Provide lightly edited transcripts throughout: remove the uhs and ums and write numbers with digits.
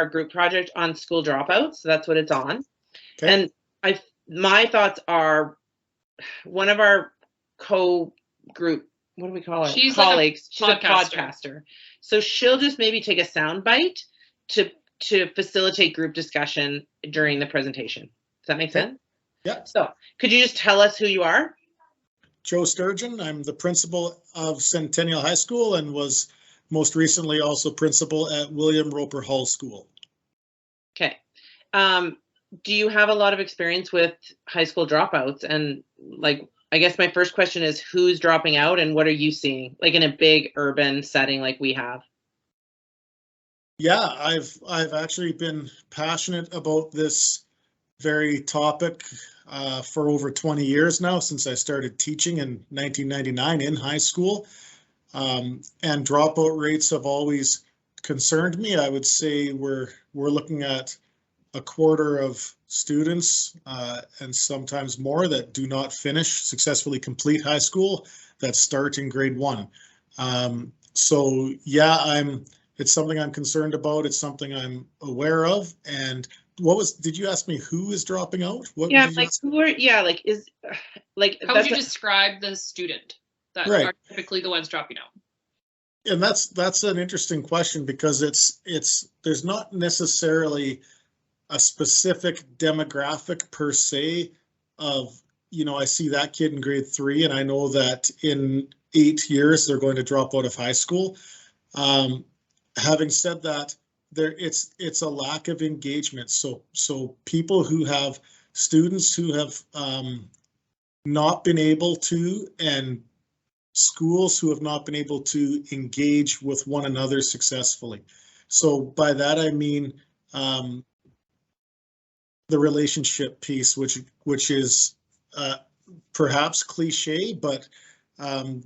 our group project on school dropouts. So that's what it's on. Okay. And my thoughts are, one of our co-group, what do we call her? She's colleagues. She's a podcaster. So she'll just maybe take a sound bite to facilitate group discussion during the presentation. Does that make sense? Yeah. So could you just tell us who you are? Joe Sturgeon. I'm the principal of Centennial High School and was most recently also principal at William Roper Hall School. Okay. Do you have a lot of experience with high school dropouts? And like, I guess my first question is, who's dropping out and what are you seeing, like in a big urban setting like we have? Yeah, I've actually been passionate about this very topic for over 20 years now, since I started teaching in 1999 in high school. And dropout rates have always concerned me. I would say we're looking at a quarter of students and sometimes more that do not successfully complete high school, that start in grade 1. So yeah, it's something I'm concerned about. It's something I'm aware of. And did you ask me who is dropping out? Yeah, like how would you describe the student that are typically the ones dropping out? And that's an interesting question, because there's not necessarily a specific demographic per se of, I see that kid in grade 3 and I know that in 8 years they're going to drop out of high school. Having said that, it's a lack of engagement. So people who have students who have not been able to, and schools who have not been able to engage with one another successfully. So by that I mean the relationship piece, which is perhaps cliche, but the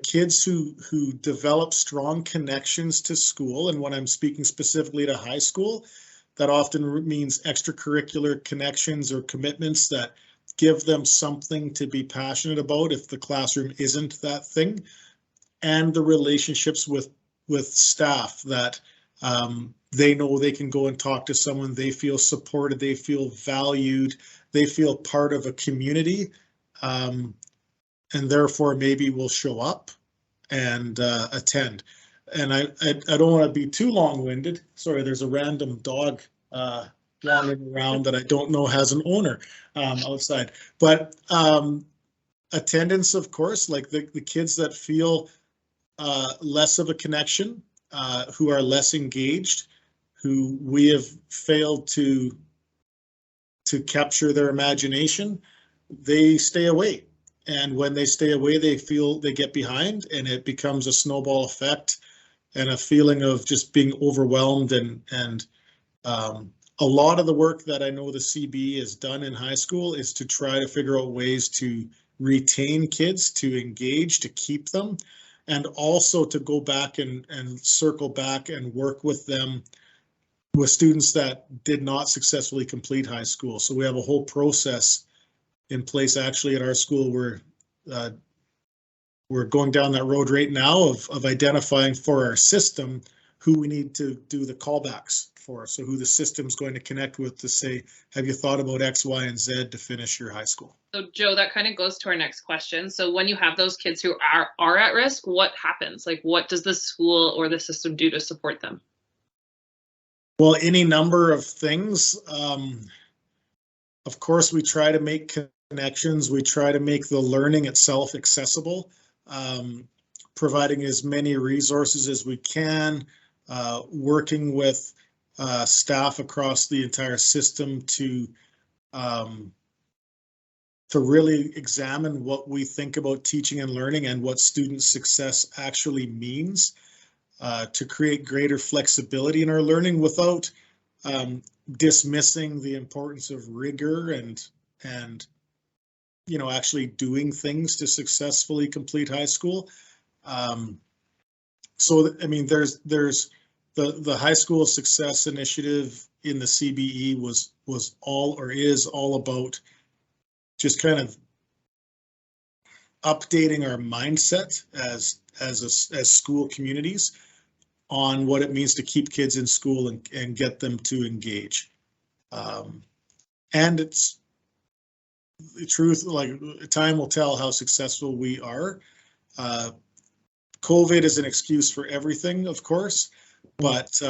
kids who develop strong connections to school, and when I'm speaking specifically to high school, that often means extracurricular connections or commitments that give them something to be passionate about if the classroom isn't that thing, and the relationships with staff that they know they can go and talk to someone, they feel supported, they feel valued, they feel part of a community, and therefore maybe will show up and attend. And I don't want to be too long-winded. Sorry, there's a random dog wandering around that I don't know has an owner outside. But attendance, of course, like the kids that feel less of a connection, who are less engaged, who we have failed to capture their imagination, they stay away. And when they stay away, they feel they get behind, and it becomes a snowball effect and a feeling of just being overwhelmed. And a lot of the work that I know the CBE has done in high school is to try to figure out ways to retain kids, to engage, to keep them, and also to go back and circle back and work with them, with students that did not successfully complete high school. So we have a whole process in place actually at our school where we're going down that road right now of identifying for our system who we need to do the callbacks for. So who the system's going to connect with to say, have you thought about X, Y, and Z to finish your high school? So Joe, that kind of goes to our next question. So when you have those kids who are at risk, what happens? Like, what does the school or the system do to support them? Well, any number of things. Of course, we try to make connections. We try to make the learning itself accessible, providing as many resources as we can, working with staff across the entire system to really examine what we think about teaching and learning and what student success actually means, to create greater flexibility in our learning without dismissing the importance of rigor and actually doing things to successfully complete high school. So I mean, there's the High School Success Initiative in the CBE was all, or is all, about just kind of updating our mindset as school communities on what it means to keep kids in school and get them to engage. And it's the truth, like time will tell how successful we are. COVID is an excuse for everything, of course, but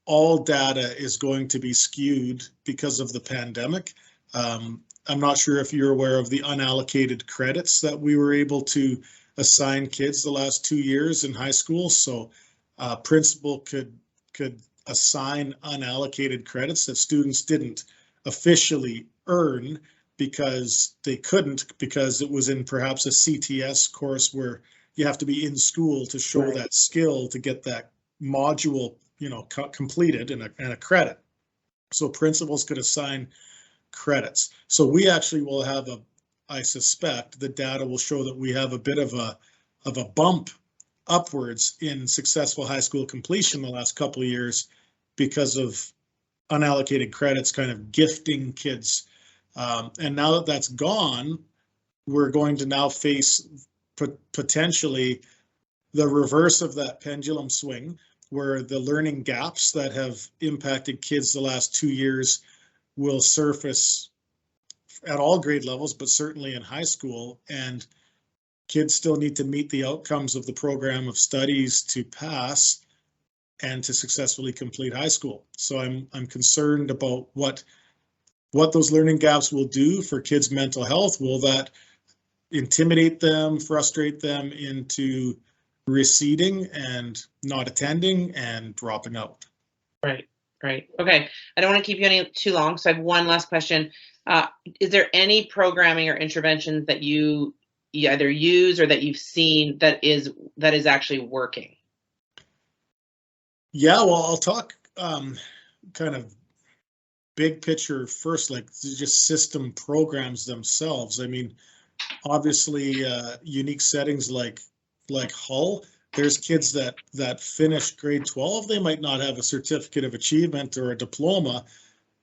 all data is going to be skewed because of the pandemic. I'm not sure if you're aware of the unallocated credits that we were able to assign kids the last 2 years in high school. So principal could assign unallocated credits that students didn't officially earn because they couldn't, because it was in perhaps a CTS course where you have to be in school to show that skill to get that module, completed and a credit. So principals could assign credits. So we actually will have I suspect the data will show that we have a bit of a bump upwards in successful high school completion the last couple of years because of unallocated credits kind of gifting kids. And now that that's gone, we're going to now face potentially the reverse of that pendulum swing, where the learning gaps that have impacted kids the last 2 years will surface at all grade levels, but certainly in high school. And kids still need to meet the outcomes of the program of studies to pass and to successfully complete high school. So I'm concerned about what those learning gaps will do for kids' mental health. Will that intimidate them, frustrate them into receding and not attending and dropping out? Right. Okay. I don't want to keep you any too long, so I have one last question. Is there any programming or interventions that you either use or that you've seen that is actually working? Yeah, well, I'll talk kind of big picture first, like just system programs themselves. I mean, obviously, unique settings like Hull, there's kids that finish grade 12. They might not have a certificate of achievement or a diploma,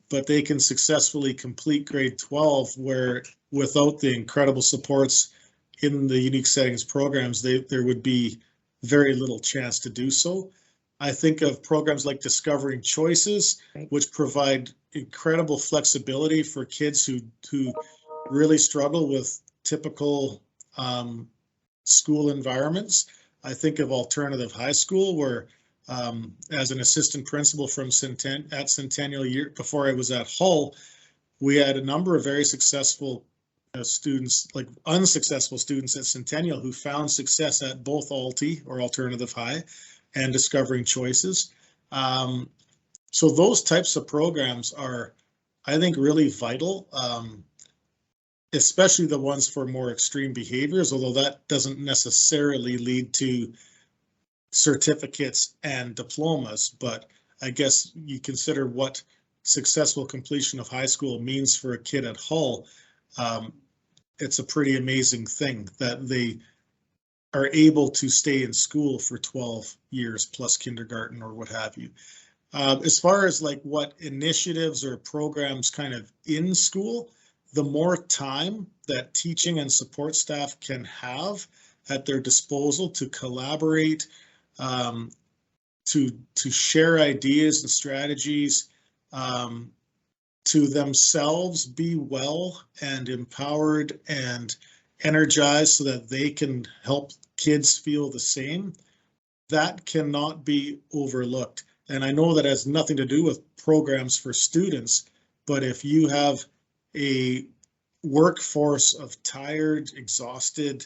but they can successfully complete grade 12, where without the incredible supports in the unique settings programs, there would be very little chance to do so. I think of programs like Discovering Choices, which provide incredible flexibility for kids who really struggle with typical school environments. I think of Alternative High School, where as an assistant principal at Centennial, year before I was at Hull, we had a number of very successful students, like unsuccessful students at Centennial, who found success at both Alti or Alternative High and Discovering Choices. So those types of programs are, I think, really vital, especially the ones for more extreme behaviors, although that doesn't necessarily lead to certificates and diplomas. But I guess you consider what successful completion of high school means for a kid at Hull. It's a pretty amazing thing that they are able to stay in school for 12 years plus kindergarten or what have you. As far as like what initiatives or programs kind of in school, the more time that teaching and support staff can have at their disposal to collaborate, to share ideas and strategies, to themselves be well and empowered and energized so that they can help kids feel the same, that cannot be overlooked. And I know that has nothing to do with programs for students, but if you have a workforce of tired, exhausted,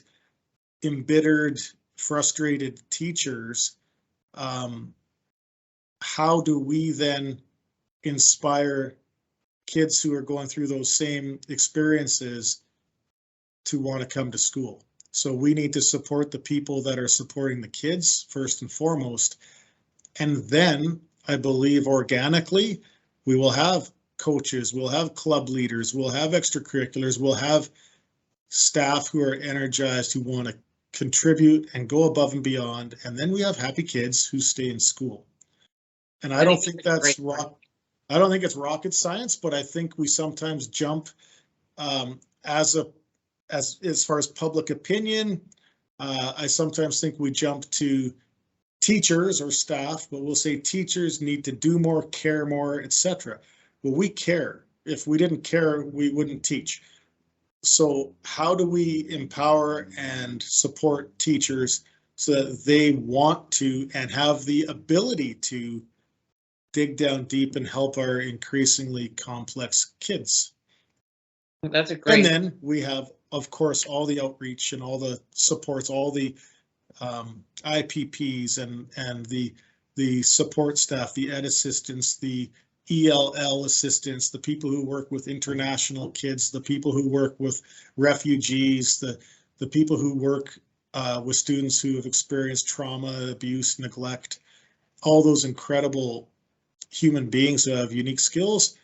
embittered, frustrated teachers, how do we then inspire kids who are going through those same experiences to want to come to school? So we need to support the people that are supporting the kids first and foremost. And then I believe organically, we will have coaches, we'll have club leaders, we'll have extracurriculars, we'll have staff who are energized, who want to contribute and go above and beyond. And then we have happy kids who stay in school. And I don't think that's I don't think it's rocket science, but I think we sometimes jump as far as public opinion. I sometimes think we jump to teachers or staff, but we'll say teachers need to do more, care more, etc. Well, we care. If we didn't care, we wouldn't teach. So how do we empower and support teachers so that they want to and have the ability to dig down deep and help our increasingly complex kids? That's a great. And then we have, of course, all the outreach and all the supports, all the IPPs and the support staff, the ed assistants, the ELL assistants, the people who work with international kids, the people who work with refugees, the people who work with students who have experienced trauma, abuse, neglect, all those incredible human beings who have unique skills.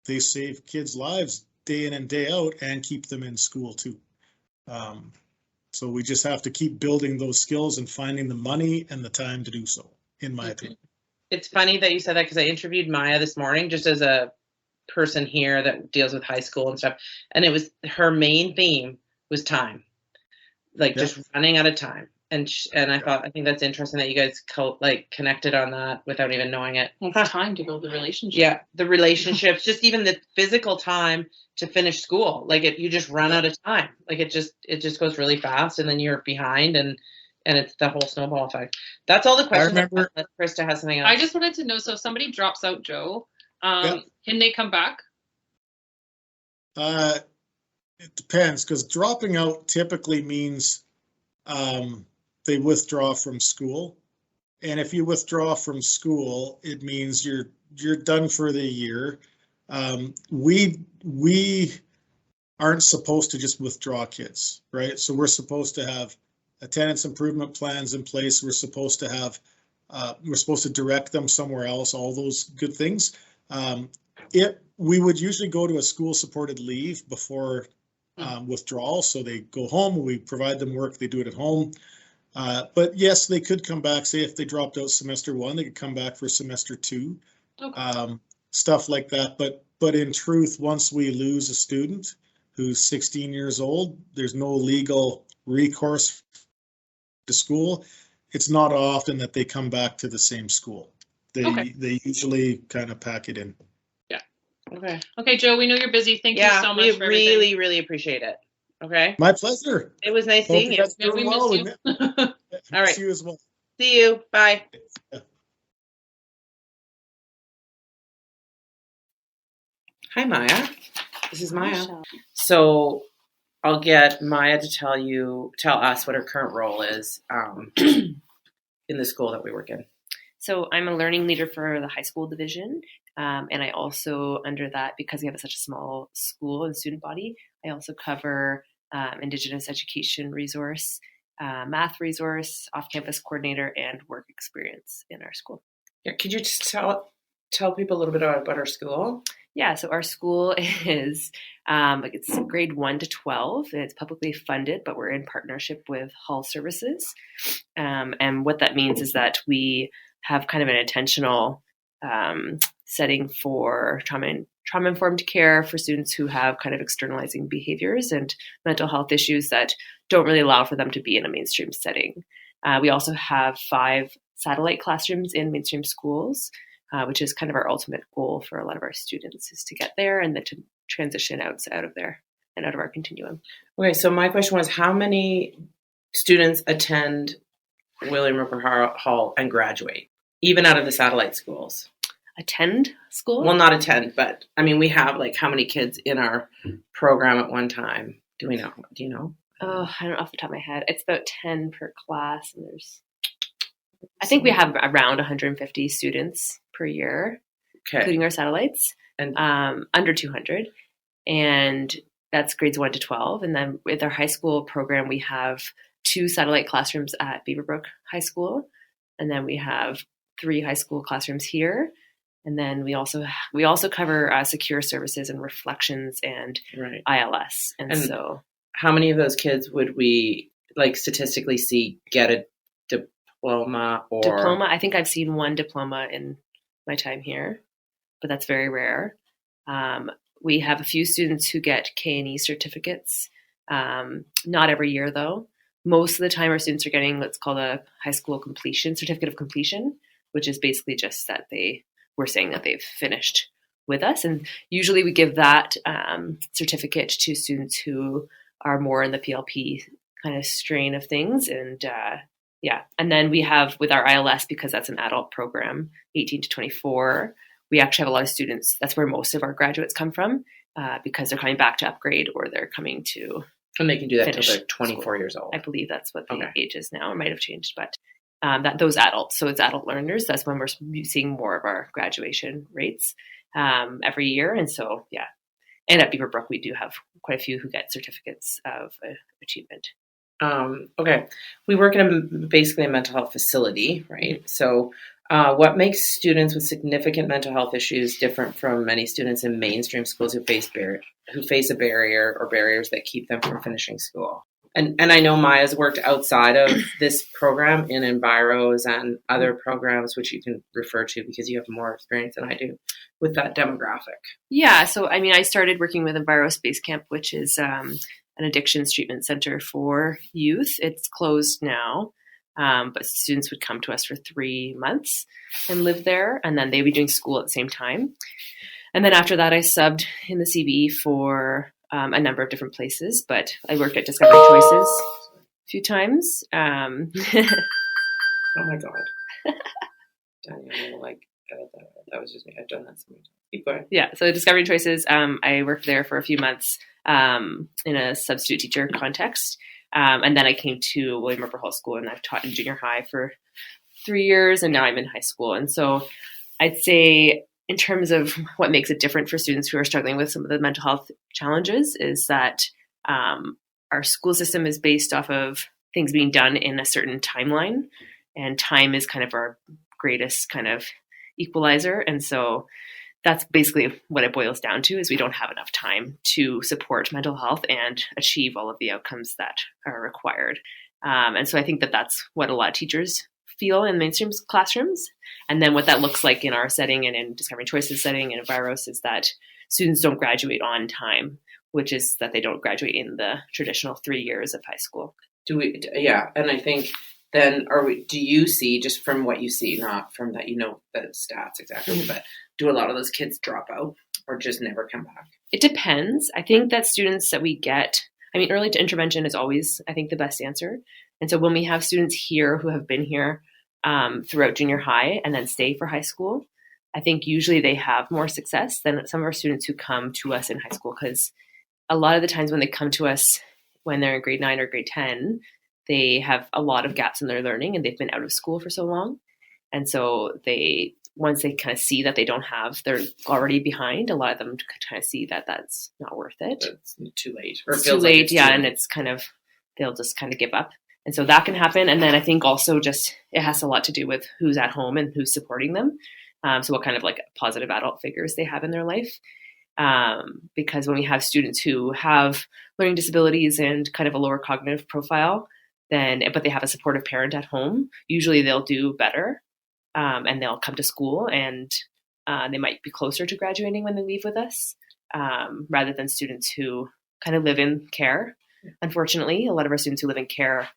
They save kids' lives day in and day out and keep them in school too. So we just have to keep building those skills and finding the money and the time to do so, in my opinion. It's funny that you said that because I interviewed Maya this morning just as a person here that deals with high school and stuff. And it was her main theme was time, like just running out of time. And I think that's interesting that you guys connected on that without even knowing it. It's time to build the relationship. Yeah, the relationships, just even the physical time to finish school. Like you just run out of time. Like it just goes really fast, and then you're behind, and it's the whole snowball effect. That's all the questions. I remember, Krista has something else. I just wanted to know, so if somebody drops out, Joe, can they come back? It depends, because dropping out typically means they withdraw from school. And if you withdraw from school, it means you're done for the year. We aren't supposed to just withdraw kids, right? So we're supposed to have attendance improvement plans in place. We're supposed to direct them somewhere else, all those good things. We would usually go to a school supported leave before withdrawal. So they go home, we provide them work, they do it at home. But yes, they could come back. Say if they dropped out semester 1, they could come back for semester 2, stuff like that. But in truth, once we lose a student who's 16 years old, there's no legal recourse to school. It's not often that they come back to the same school. They usually kind of pack it in. Yeah. Okay. Okay, Joe, we know you're busy. Thank you so much. We really, really appreciate it. Okay. My pleasure. It was nice seeing you. Yeah, we miss you. All right. See you as well. See you. Bye. Hi, Maya. This is Maya. So I'll get Maya to tell us what her current role is in the school that we work in. So I'm a learning leader for the high school division. And I also, under that, because we have such a small school and student body, I also cover Indigenous education resource, math resource, off-campus coordinator, and work experience in our school. Yeah, could you just tell people a little bit about our school? Yeah, so our school is it's grade 1 to 12, and it's publicly funded, but we're in partnership with Hull Services. And what that means is that we have kind of an intentional setting for trauma-informed care for students who have kind of externalizing behaviors and mental health issues that don't really allow for them to be in a mainstream setting. We also have 5 satellite classrooms in mainstream schools, which is kind of our ultimate goal for a lot of our students, is to get there and then to transition out of there and out of our continuum. Okay, so my question was, how many students attend William Roper Hall and graduate, even out of the satellite schools? Attend school? Well, not attend, but I mean, we have how many kids in our program at one time? Do we know? Do you know? Oh, I don't know off the top of my head. It's about 10 per class, and I think we have around 150 students per year, including our satellites, and under 200. And that's grades 1 to 12. And then with our high school program, we have 2 satellite classrooms at Beaverbrook High School. And then we have 3 high school classrooms here. And then we also cover secure services and reflections and ILS. And so how many of those kids would we statistically see get a diploma? I think I've seen 1 diploma in my time here, but that's very rare. We have a few students who get K&E certificates, not every year though. most of the time our students are getting what's called a high school completion, certificate of completion, which is basically just that we're saying that they've finished with us. And usually we give that certificate to students who are more in the PLP kind of strain of things. And and then we have with our ILS, because that's an adult program, 18 to 24, we actually have a lot of students. That's where most of our graduates come from because they're coming back to upgrade or they're coming to And they can do that finish until they're 24 school. years old. I believe that's what the Okay. age is now. It might have changed, but those adults. So it's adult learners. That's when we're seeing more of our graduation rates every year. And so, yeah. And at Beaverbrook, we do have quite a few who get certificates of achievement. Okay. We work in basically a mental health facility, right? So what makes students with significant mental health issues different from many students in mainstream schools who face a barrier or barriers that keep them from finishing school? And I know Maya's worked outside of this program in Enviros and other programs, which you can refer to because you have more experience than I do with that demographic. Yeah. So, I mean, I started working with Enviros Base Camp, which is an addictions treatment center for youth. It's closed now, but students would come to us for 3 months and live there, and then they'd be doing school at the same time. And then after that, I subbed in the CB for a number of different places, but I worked at Discovery Choices a few times. Oh my God. Daniel, that was just me. I've done that so many times. Keep going. Yeah, so Discovery Choices, I worked there for a few months in a substitute teacher context. And then I came to William Roper Hall School, and I've taught in junior high for 3 years, and now I'm in high school. And so I'd say in terms of what makes it different for students who are struggling with some of the mental health challenges is that our school system is based off of things being done in a certain timeline, and time is kind of our greatest kind of equalizer. And so that's basically what it boils down to, is we don't have enough time to support mental health and achieve all of the outcomes that are required. And so I think that that's what a lot of teachers feel in mainstream classrooms. And then what that looks like in our setting and in Discovery Choices setting and Enviros is that students don't graduate on time, which is that they don't graduate in the traditional 3 years of high school. Yeah. And I think then do you see, just from what you see, not from that, the stats exactly, but do a lot of those kids drop out or just never come back? It depends. I think that students that we get, early intervention is always, I think, the best answer. And so when we have students here who have been here throughout junior high and then stay for high school, I think usually they have more success than some of our students who come to us in high school, because a lot of the times when they come to us when they're in grade 9 or grade 10, they have a lot of gaps in their learning and they've been out of school for so long. And so once they kind of see that they're already behind, a lot of them kind of see that that's not worth it. It's too late. It's too late, and it's kind of, they'll just kind of give up. And so that can happen. And then I think also just, it has a lot to do with who's at home and who's supporting them. So what kind of like positive adult figures they have in their life. Because when we have students who have learning disabilities and kind of a lower cognitive profile, but they have a supportive parent at home, usually they'll do better. And they'll come to school and they might be closer to graduating when they leave with us, rather than students who kind of live in care. Unfortunately, a lot of our students who live in care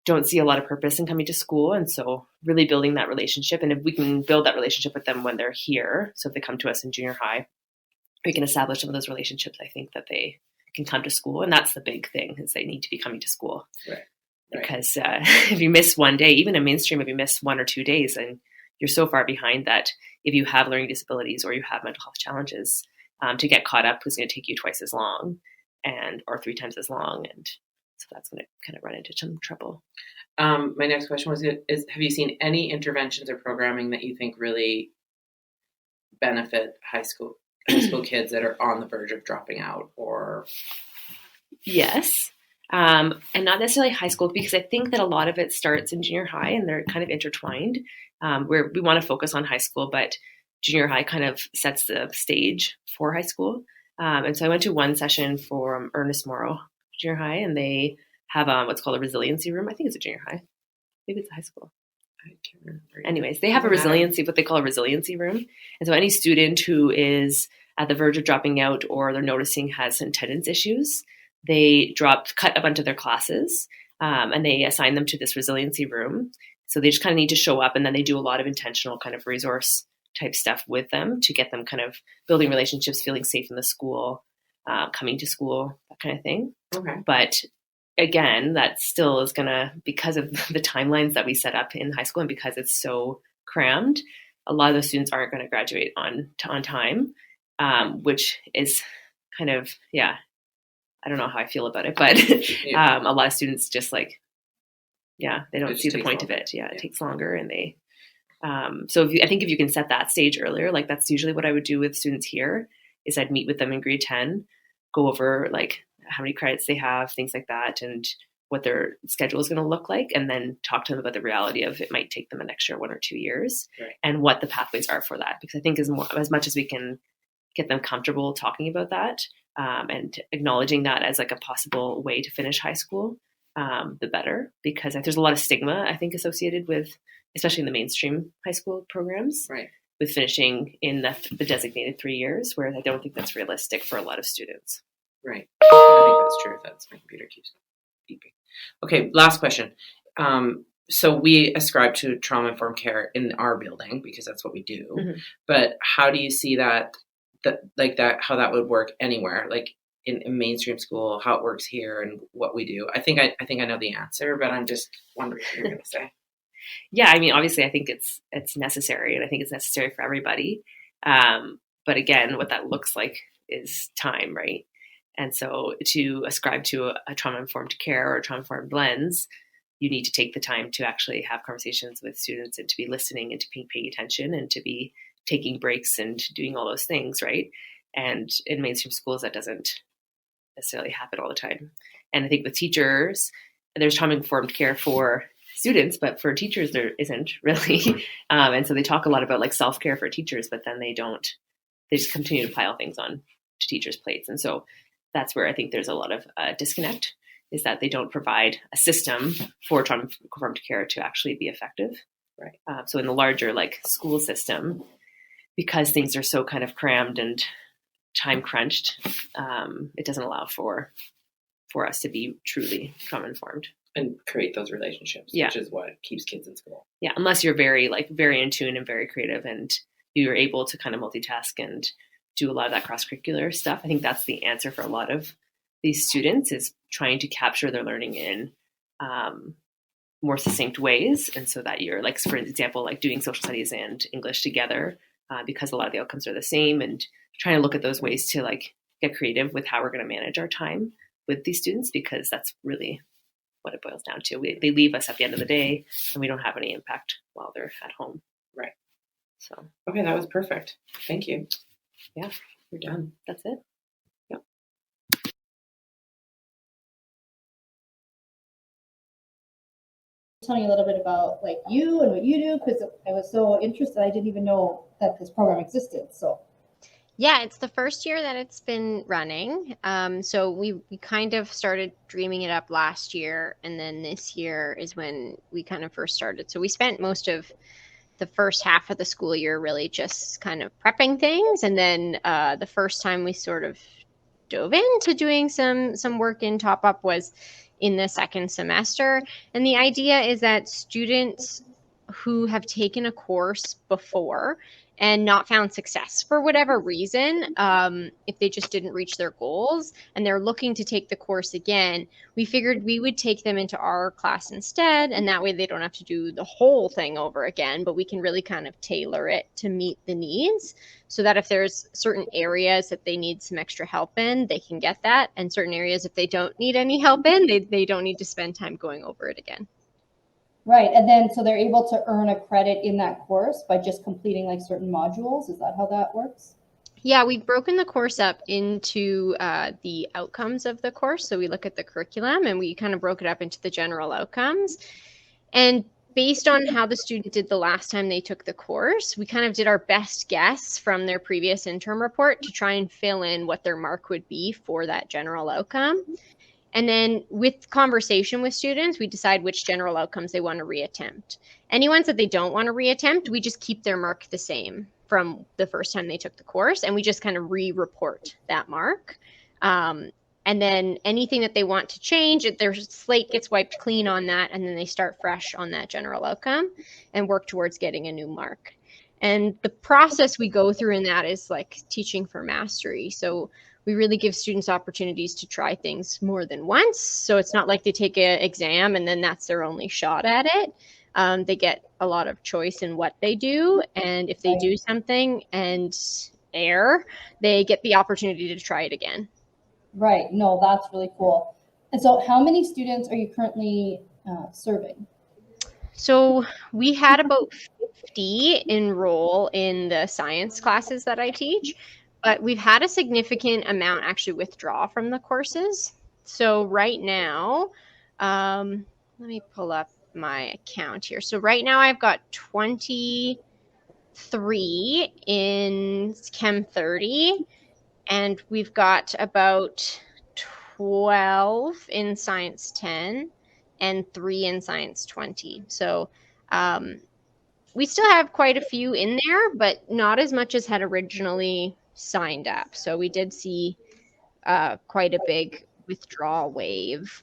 don't see a lot of purpose in coming to school. And so really building that relationship, and if we can build that relationship with them when they're here, so if they come to us in junior high, we can establish some of those relationships, I think that they can come to school. And that's the big thing, is they need to be coming to school. Right. Because if you miss one day, even in mainstream, if you miss 1 or 2 days, and you're so far behind that if you have learning disabilities or you have mental health challenges, to get caught up is going to take you twice as long or 3 times as long. And so that's going to kind of run into some trouble. My next question is have you seen any interventions or programming that you think really benefit high school kids that are on the verge of dropping out? Or Yes. And not necessarily high school, because I think that a lot of it starts in junior high and they're kind of intertwined, where we want to focus on high school, but junior high kind of sets the stage for high school. And so I went to one session for Ernest Morrow Junior High, and they have what's called a resiliency room. I think it's a junior high. Maybe it's a high school. I can't remember. Anyways, they have what they call a resiliency room. And so any student who is at the verge of dropping out or they're noticing has attendance issues, they cut a bunch of their classes and they assign them to this resiliency room. So they just kind of need to show up, and then they do a lot of intentional kind of resource type stuff with them to get them kind of building relationships, feeling safe in the school, coming to school, that kind of thing. Okay. But again, that still is going to, because of the timelines that we set up in high school and because it's so crammed, a lot of the students aren't going to graduate on time, which is kind of, yeah, I don't know how I feel about it, but a lot of students just like, yeah, they don't see the point of it. Yeah, it takes longer, and they, so I think if you can set that stage earlier, like that's usually what I would do with students here, is I'd meet with them in grade 10, go over like how many credits they have, things like that, and what their schedule is going to look like, and then talk to them about the reality of it might take them an extra 1 or 2 years, right, and what the pathways are for that. Because I think as much as we can get them comfortable talking about that, and acknowledging that as like a possible way to finish high school, the better, because there's a lot of stigma, I think, associated with, especially in the mainstream high school programs, right, with finishing in the designated 3 years, where I don't think that's realistic for a lot of students. right. I think that's true. That's my computer keeps beeping. Okay, last question. So we ascribe to trauma-informed care in our building because that's what we do. Mm-hmm. But how do you see that how that would work anywhere, like in mainstream school, how it works here and what we do? I think I know the answer, but I'm just wondering what you're going to say. Yeah, I mean, obviously, I think it's necessary, and I think it's necessary for everybody. But again, what that looks like is time, right? And so to ascribe to a trauma-informed care or a trauma-informed lens, you need to take the time to actually have conversations with students and to be listening and to be paying attention and to be taking breaks and doing all those things, right? And in mainstream schools, that doesn't necessarily happen all the time. And I think with teachers, there's trauma-informed care for students, but for teachers, there isn't really. And so they talk a lot about like self-care for teachers, but then they just continue to pile things on to teachers' plates. And so that's where I think there's a lot of disconnect, is that they don't provide a system for trauma-informed care to actually be effective. Right. So in the larger like school system, because things are so kind of crammed and time crunched, it doesn't allow for us to be truly trauma-informed. And create those relationships, Yeah. which is what keeps kids in school. Yeah, unless you're very in tune and very creative and you're able to kind of multitask and do a lot of that cross-curricular stuff. I think that's the answer for a lot of these students, is trying to capture their learning in more succinct ways. And so that you're like, for example, like doing social studies and English together, because a lot of the outcomes are the same, and trying to look at those ways to like get creative with how we're going to manage our time with these students, because that's really what it boils down to. They leave us at the end of the day and we don't have any impact while they're at home. Right. So. Okay, that was perfect. Thank you. Yeah. You're done. That's it. Yep. Tell me a little bit about like you and what you do, because I was so interested. I didn't even know that this program existed. So. Yeah, it's the first year that it's been running. So we kind of started dreaming it up last year, and then this year is when we kind of first started. So we spent most of the first half of the school year really just kind of prepping things, and then the first time we sort of dove into doing some work in Top Up was in the second semester. And the idea is that students who have taken a course before and not found success for whatever reason, if they just didn't reach their goals and they're looking to take the course again, we figured we would take them into our class instead, and that way they don't have to do the whole thing over again, but we can really kind of tailor it to meet the needs, so that if there's certain areas that they need some extra help in, they can get that, and certain areas if they don't need any help in, they don't need to spend time going over it again. Right. And then so they're able to earn a credit in that course by just completing like certain modules. Is that how that works? Yeah, we've broken the course up into the outcomes of the course. So we look at the curriculum and we kind of broke it up into the general outcomes. And based on how the student did the last time they took the course, we kind of did our best guess from their previous interim report to try and fill in what their mark would be for that general outcome. And then with conversation with students, we decide which general outcomes they want to reattempt. Any ones that they don't want to reattempt, we just keep their mark the same from the first time they took the course, and we just kind of re-report that mark. And then anything that they want to change, their slate gets wiped clean on that, and then they start fresh on that general outcome and work towards getting a new mark. And the process we go through in that is like teaching for mastery. So we really give students opportunities to try things more than once. So it's not like they take an exam and then that's their only shot at it. They get a lot of choice in what they do. And if they do something and err, they get the opportunity to try it again. Right. No, that's really cool. And so how many students are you currently serving? So we had about 50 enroll in the science classes that I teach, but we've had a significant amount actually withdraw from the courses. So right now, let me pull up my account here. So right now I've got 23 in Chem 30, and we've got about 12 in Science 10 and 3 in Science 20. So we still have quite a few in there, but not as much as had originally signed up. So we did see quite a big withdrawal wave.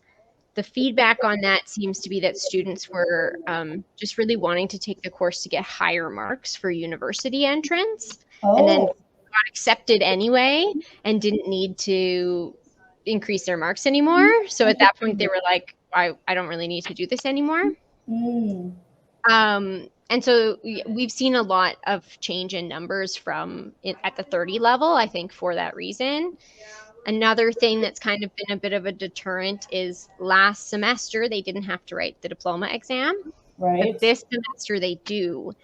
The feedback on that seems to be that students were just really wanting to take the course to get higher marks for university entrance, and then got accepted anyway and didn't need to increase their marks anymore. So at that point, they were like, I don't really need to do this anymore. Mm. And so we've seen a lot of change in numbers from at the 30 level, I think, for that reason. Another thing that's kind of been a bit of a deterrent is last semester, they didn't have to write the diploma exam. Right. But this semester they do.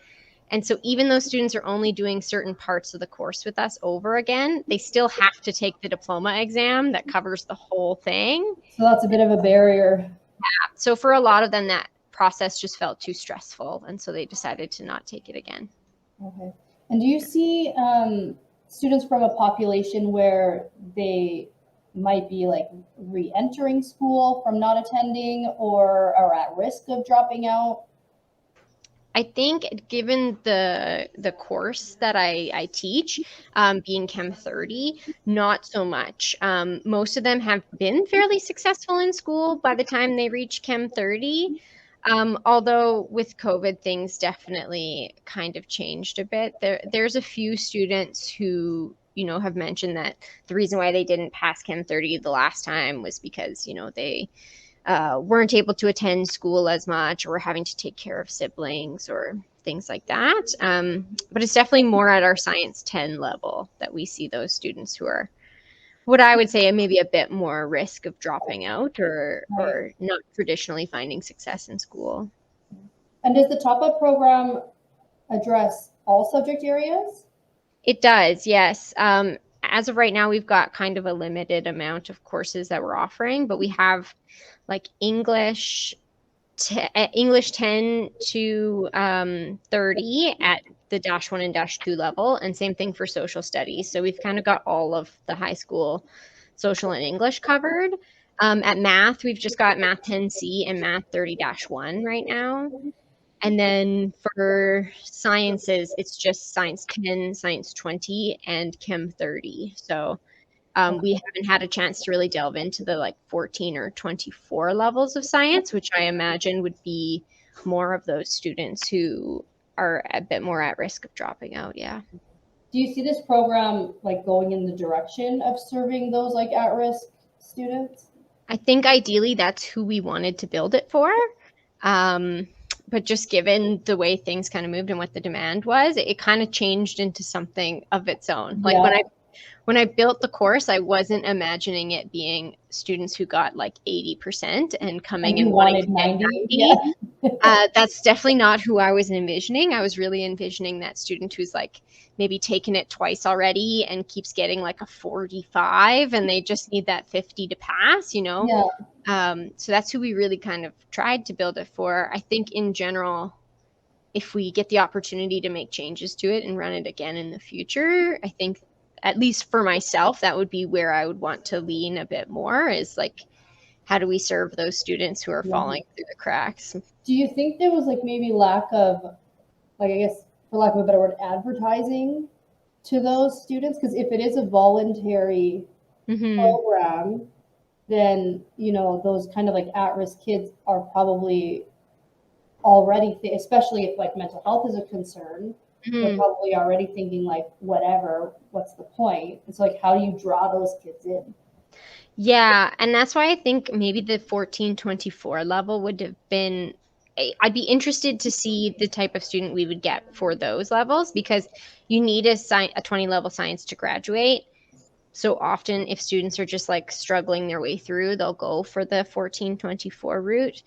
And so even though students are only doing certain parts of the course with us over again, they still have to take the diploma exam that covers the whole thing. So that's a bit of a barrier. Yeah. So for a lot of them, that process just felt too stressful. And so they decided to not take it again. Okay. And do you see students from a population where they might be like re-entering school from not attending or are at risk of dropping out? I think given the course that I teach, being Chem 30, not so much. Most of them have been fairly successful in school by the time they reach Chem 30. Although with COVID, things definitely kind of changed a bit. There's a few students who, have mentioned that the reason why they didn't pass Chem 30 the last time was because, they weren't able to attend school as much or were having to take care of siblings or things like that. But it's definitely more at our Science 10 level that we see those students who are what I would say maybe a bit more risk of dropping out or not traditionally finding success in school. And does the Top Up program address all subject areas? It does, yes. As of right now, we've got kind of a limited amount of courses that we're offering, but we have like English 10 to 30 at the -1 and -2 level, and same thing for social studies. So we've kind of got all of the high school social and English covered. At math, we've just got Math 10C and Math 30-1 right now. And then for sciences, it's just Science 10, Science 20, and Chem 30. So we haven't had a chance to really delve into the like 14 or 24 levels of science, which I imagine would be more of those students who are a bit more at risk of dropping out. Yeah. Do you see this program like going in the direction of serving those like at-risk students? I think ideally that's who we wanted to build it for. But just given the way things kind of moved and what the demand was, it kind of changed into something of its own. Like when I built the course, I wasn't imagining it being students who got like 80% and coming and wanting to get 90. Yeah. That's definitely not who I was envisioning. I was really envisioning that student who's like maybe taken it twice already and keeps getting like a 45 and they just need that 50 to pass, Yeah. So that's who we really kind of tried to build it for. I think in general, if we get the opportunity to make changes to it and run it again in the future, I think at least for myself, that would be where I would want to lean a bit more is like, how do we serve those students who are falling through the cracks? Do you think there was like maybe lack of, like, I guess for lack of a better word, advertising to those students? Because if it is a voluntary program, then, you know, those kind of like at-risk kids are probably already, especially if like mental health is a concern, they're probably already thinking like, whatever, what's the point? It's like, how do you draw those kids in? Yeah, and that's why I think maybe the 14-24 level would have been, I'd be interested to see the type of student we would get for those levels, because you need a 20 level science to graduate. So often if students are just like struggling their way through, they'll go for the 14-24 route.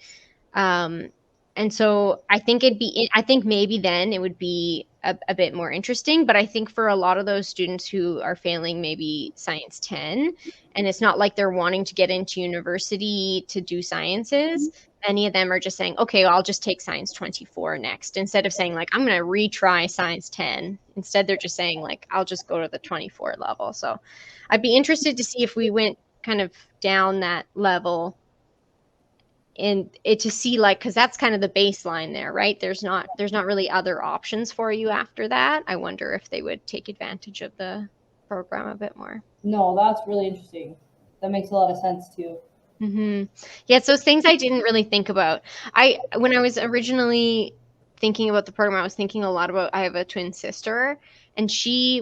And so I think I think maybe then it would be a bit more interesting, but I think for a lot of those students who are failing maybe Science 10, and it's not like they're wanting to get into university to do sciences, many of them are just saying, okay, I'll just take Science 24 next, instead of saying like, I'm going to retry Science 10. Instead, they're just saying like, I'll just go to the 24 level. So I'd be interested to see if we went kind of down that level, and it to see like, because that's kind of the baseline there, right? There's not really other options for you after that. I wonder if they would take advantage of the program a bit more. No, that's really interesting. That makes a lot of sense too. Yeah, it's those things I didn't really think about. When I was originally thinking about the program, I was thinking a lot about, I have a twin sister, and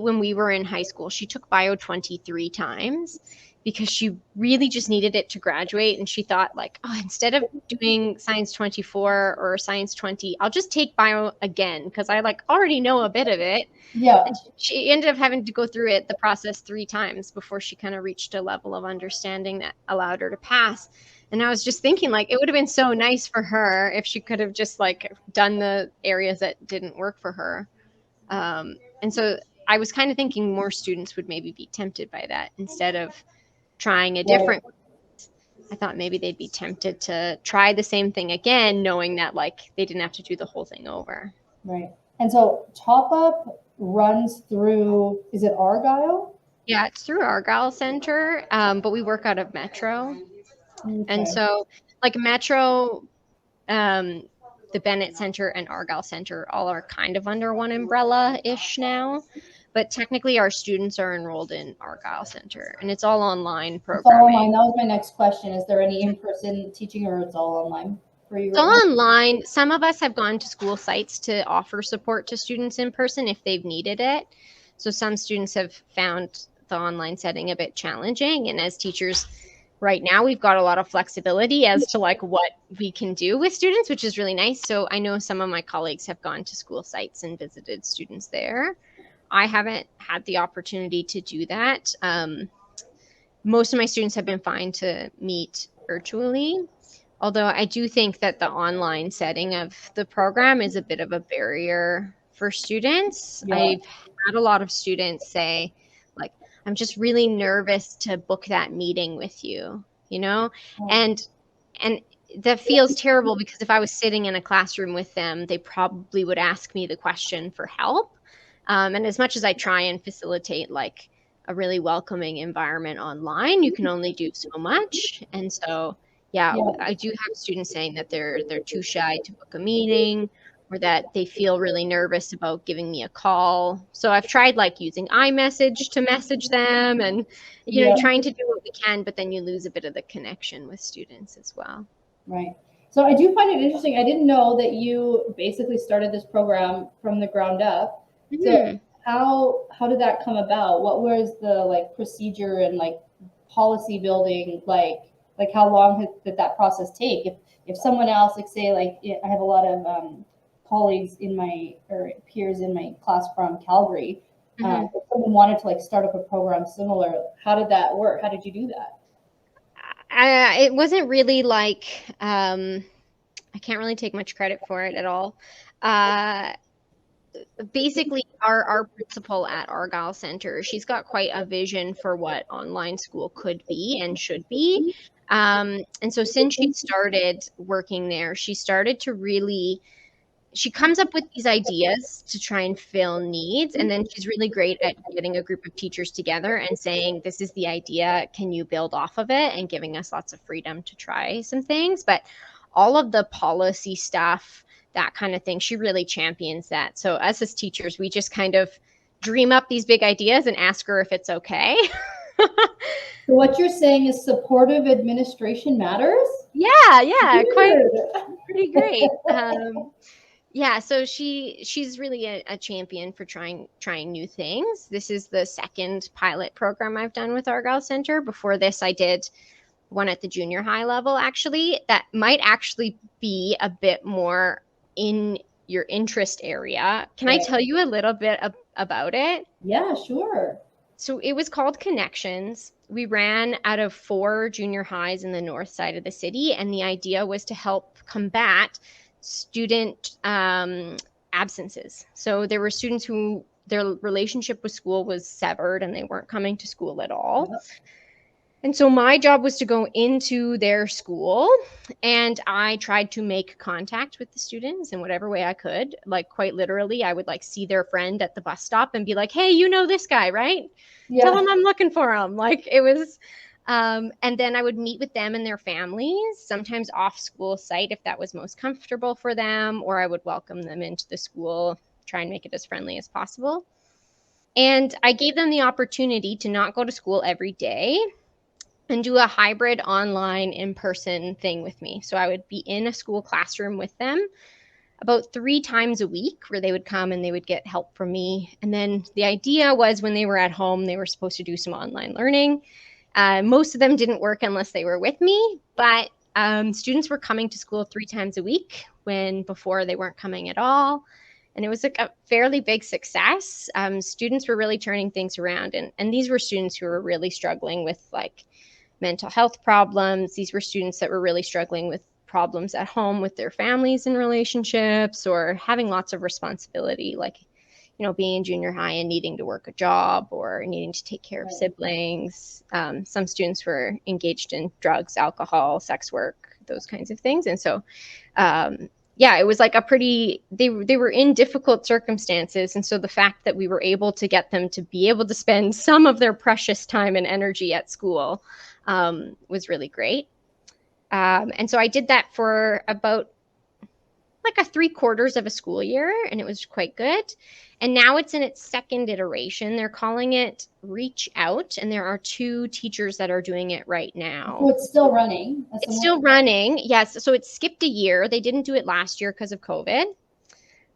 when we were in high school, she took bio 23 times because she really just needed it to graduate. And she thought like, oh, instead of doing Science 24 or Science 20, I'll just take bio again, because I like already know a bit of it. Yeah. And she ended up having to go through the process 3 times before she kind of reached a level of understanding that allowed her to pass. And I was just thinking like, it would have been so nice for her if she could have just like done the areas that didn't work for her. And so I was kind of thinking more students would maybe be tempted by that instead of trying a different. I thought maybe they'd be tempted to try the same thing again, knowing that like they didn't have to do the whole thing over. Right. And so Top Up runs through, is it Argyle? Yeah, it's through Argyle Center, but we work out of Metro. Okay. And so like Metro, the Bennett Center and Argyle Center all are kind of under one umbrella-ish now. But technically, our students are enrolled in Argyle Center, and it's all online programming. It's all online. That was my next question. Is there any in-person teaching, or it's all online for you? It's all online. Some of us have gone to school sites to offer support to students in person if they've needed it. So some students have found the online setting a bit challenging, and as teachers right now, we've got a lot of flexibility as to like what we can do with students, which is really nice. So I know some of my colleagues have gone to school sites and visited students there. I haven't had the opportunity to do that. Most of my students have been fine to meet virtually, although I do think that the online setting of the program is a bit of a barrier for students. Yeah. I've had a lot of students say, like, I'm just really nervous to book that meeting with you, you know? Yeah. And that feels terrible, because if I was sitting in a classroom with them, they probably would ask me the question for help. And as much as I try and facilitate like a really welcoming environment online, you can only do so much. And so, yeah, I do have students saying that they're too shy to book a meeting, or that they feel really nervous about giving me a call. So I've tried like using iMessage to message them, and you know, trying to do what we can, but then you lose a bit of the connection with students as well. Right. So I do find it interesting. I didn't know that you basically started this program from the ground up. So how did that come about? What was the like procedure and like policy building like how long did that process take? If someone else, like say like I have a lot of colleagues or peers in my class from Calgary, if someone wanted to like start up a program similar, how did that work? How did you do that? It wasn't really like I can't really take much credit for it at all. Basically, our principal at Argyle Center, she's got quite a vision for what online school could be and should be. And so since she started working there, she started to she comes up with these ideas to try and fill needs. And then she's really great at getting a group of teachers together and saying, this is the idea, can you build off of it? And giving us lots of freedom to try some things. But all of the policy stuff, that kind of thing, she really champions that. So us as teachers, we just kind of dream up these big ideas and ask her if it's okay. So what you're saying is supportive administration matters? Yeah, quite Good. pretty great. Yeah, so she's really a champion for trying new things. This is the second pilot program I've done with Argyle Center. Before this, I did one at the junior high level, actually, that might actually be a bit more in your interest area. Can I Right. tell you a little bit about it? Yeah, sure. So it was called Connections. We ran out of 4 junior highs in the north side of the city, and the idea was to help combat student absences. So there were students who their relationship with school was severed and they weren't coming to school at all. Yep. And so my job was to go into their school, and I tried to make contact with the students in whatever way I could. Like, quite literally, I would like see their friend at the bus stop and be like, "Hey, you know this guy, right? Tell Yeah. him I'm looking for him." Like, it was, and then I would meet with them and their families, sometimes off school site if that was most comfortable for them, or I would welcome them into the school, try and make it as friendly as possible. And I gave them the opportunity to not go to school every day and do a hybrid online in-person thing with me. So I would be in a school classroom with them about 3 times a week, where they would come and they would get help from me. And then the idea was, when they were at home, they were supposed to do some online learning. Most of them didn't work unless they were with me, but students were coming to school 3 times a week, when before they weren't coming at all. And it was like a fairly big success. Students were really turning things around. And these were students who were really struggling with like mental health problems. These were students that were really struggling with problems at home with their families and relationships, or having lots of responsibility, like, you know, being in junior high and needing to work a job or needing to take care of siblings. Some students were engaged in drugs, alcohol, sex work, those kinds of things. And so, yeah, it was like a pretty, they were in difficult circumstances. And so the fact that we were able to get them to be able to spend some of their precious time and energy at school was really great. And so I did that for about like a 3/4 of a school year, and it was quite good. And now it's in its second iteration. They're calling it Reach Out, and there are 2 teachers that are doing it right now. So it's still running. It's still running, yes. So it skipped a year. They didn't do it last year because of COVID,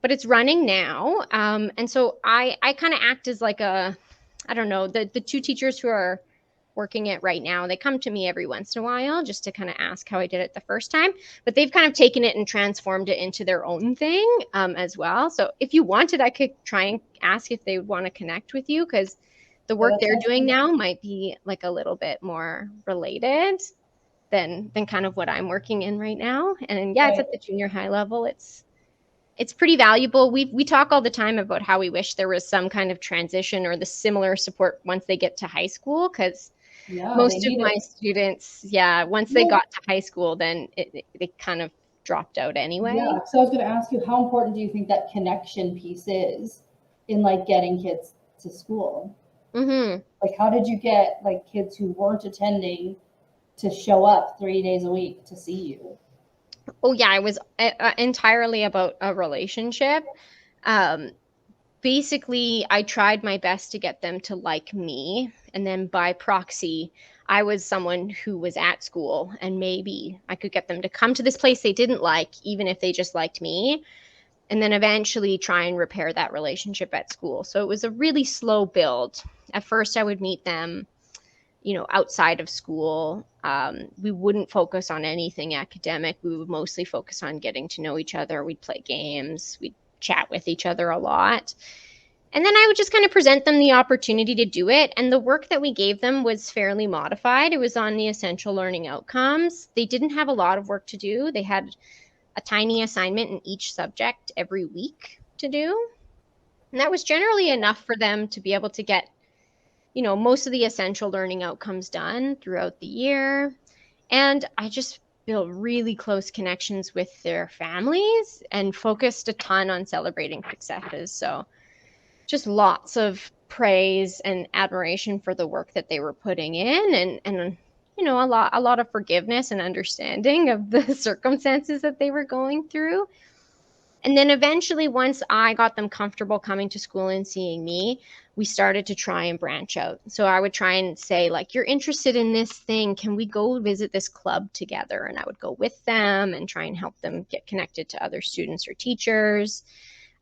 but it's running now. And so I kind of act as like a, I don't know, the 2 teachers who are working it right now, they come to me every once in a while just to kind of ask how I did it the first time, but they've kind of taken it and transformed it into their own thing as well. So if you wanted, I could try and ask if they would want to connect with you, because the work they're doing now might be like a little bit more related than kind of what I'm working in right now. And yeah, it's at the junior high level. It's pretty valuable. We talk all the time about how we wish there was some kind of transition or the similar support once they get to high school, because most of my students, once they got to high school, then they kind of dropped out anyway. Yeah, so I was going to ask you, how important do you think that connection piece is in like getting kids to school? Mm-hmm. Like, how did you get like kids who weren't attending to show up 3 days a week to see you? Oh yeah, it was entirely about a relationship. Basically, I tried my best to get them to like me, and then by proxy, I was someone who was at school, and maybe I could get them to come to this place they didn't like, even if they just liked me, and then eventually try and repair that relationship at school. So it was a really slow build. At first, I would meet them, you know, outside of school. We wouldn't focus on anything academic. We would mostly focus on getting to know each other. We'd play games. We'd chat with each other a lot. And then I would just kind of present them the opportunity to do it. And the work that we gave them was fairly modified. It was on the essential learning outcomes. They didn't have a lot of work to do. They had a tiny assignment in each subject every week to do. And that was generally enough for them to be able to get, you know, most of the essential learning outcomes done throughout the year. And I just built really close connections with their families and focused a ton on celebrating successes. So just lots of praise and admiration for the work that they were putting in, and you know, a lot of forgiveness and understanding of the circumstances that they were going through. And then eventually, once I got them comfortable coming to school and seeing me, we started to try and branch out. So I would try and say, like, you're interested in this thing, can we go visit this club together? And I would go with them and try and help them get connected to other students or teachers.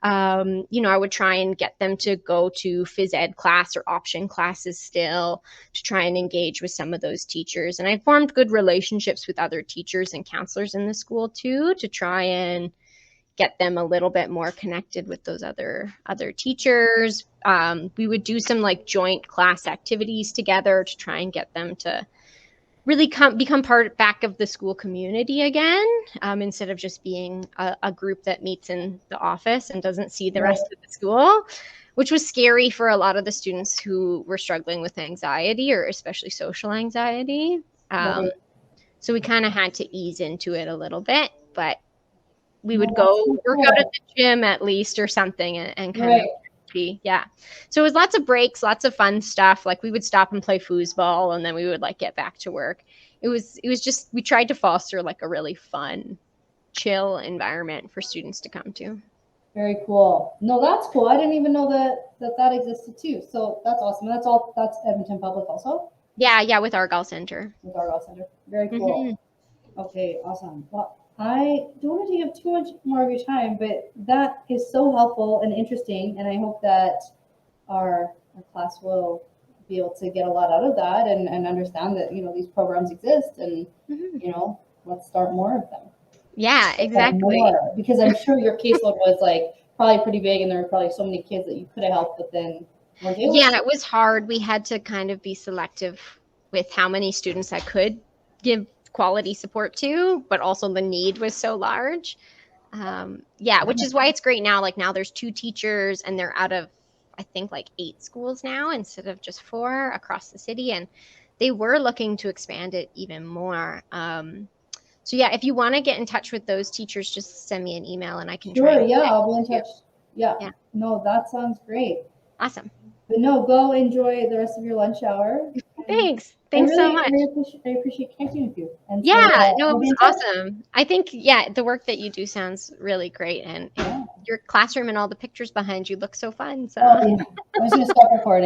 I would try and get them to go to phys ed class or option classes still, to try and engage with some of those teachers. And I formed good relationships with other teachers and counselors in the school too, to try and get them a little bit more connected with those other teachers. We would do some like joint class activities together to try and get them to really become part back of the school community again, instead of just being a group that meets in the office and doesn't see the rest of the school, which was scary for a lot of the students who were struggling with anxiety, or especially social anxiety. So we kind of had to ease into it a little bit, but we would go work out at the gym at least or something, and kind of yeah. So it was lots of breaks, lots of fun stuff. Like we would stop and play foosball, and then we would like get back to work. It was just, we tried to foster like a really fun, chill environment for students to come to. Very cool. No, that's cool. I didn't even know that existed too. So that's awesome. That's Edmonton Public also? Yeah, with Argyle Center. With Argyle Center. Very cool. Okay, awesome. Well, I don't want to take up too much more of your time, but that is so helpful and interesting. And I hope that our class will be able to get a lot out of that and understand that, these programs exist, and, let's start more of them. Yeah, exactly. Because I'm sure your caseload was like probably pretty big, and there were probably so many kids that you could have helped, but then weren't able to. Yeah, it was hard. We had to kind of be selective with how many students I could give quality support to, but also the need was so large. Which is why it's great now. Like now there's 2 teachers, and they're out of, I think, like 8 schools now instead of just 4 across the city. And they were looking to expand it even more. So yeah, if you want to get in touch with those teachers, just send me an email and I can try. Sure, yeah, I'll be in touch. Yeah. No, that sounds great. Awesome. But no, go enjoy the rest of your lunch hour. Thanks so much. I appreciate connecting with you. And it was awesome. I think, the work that you do sounds really great, and your classroom and all the pictures behind you look so fun. So I was going to stop recording.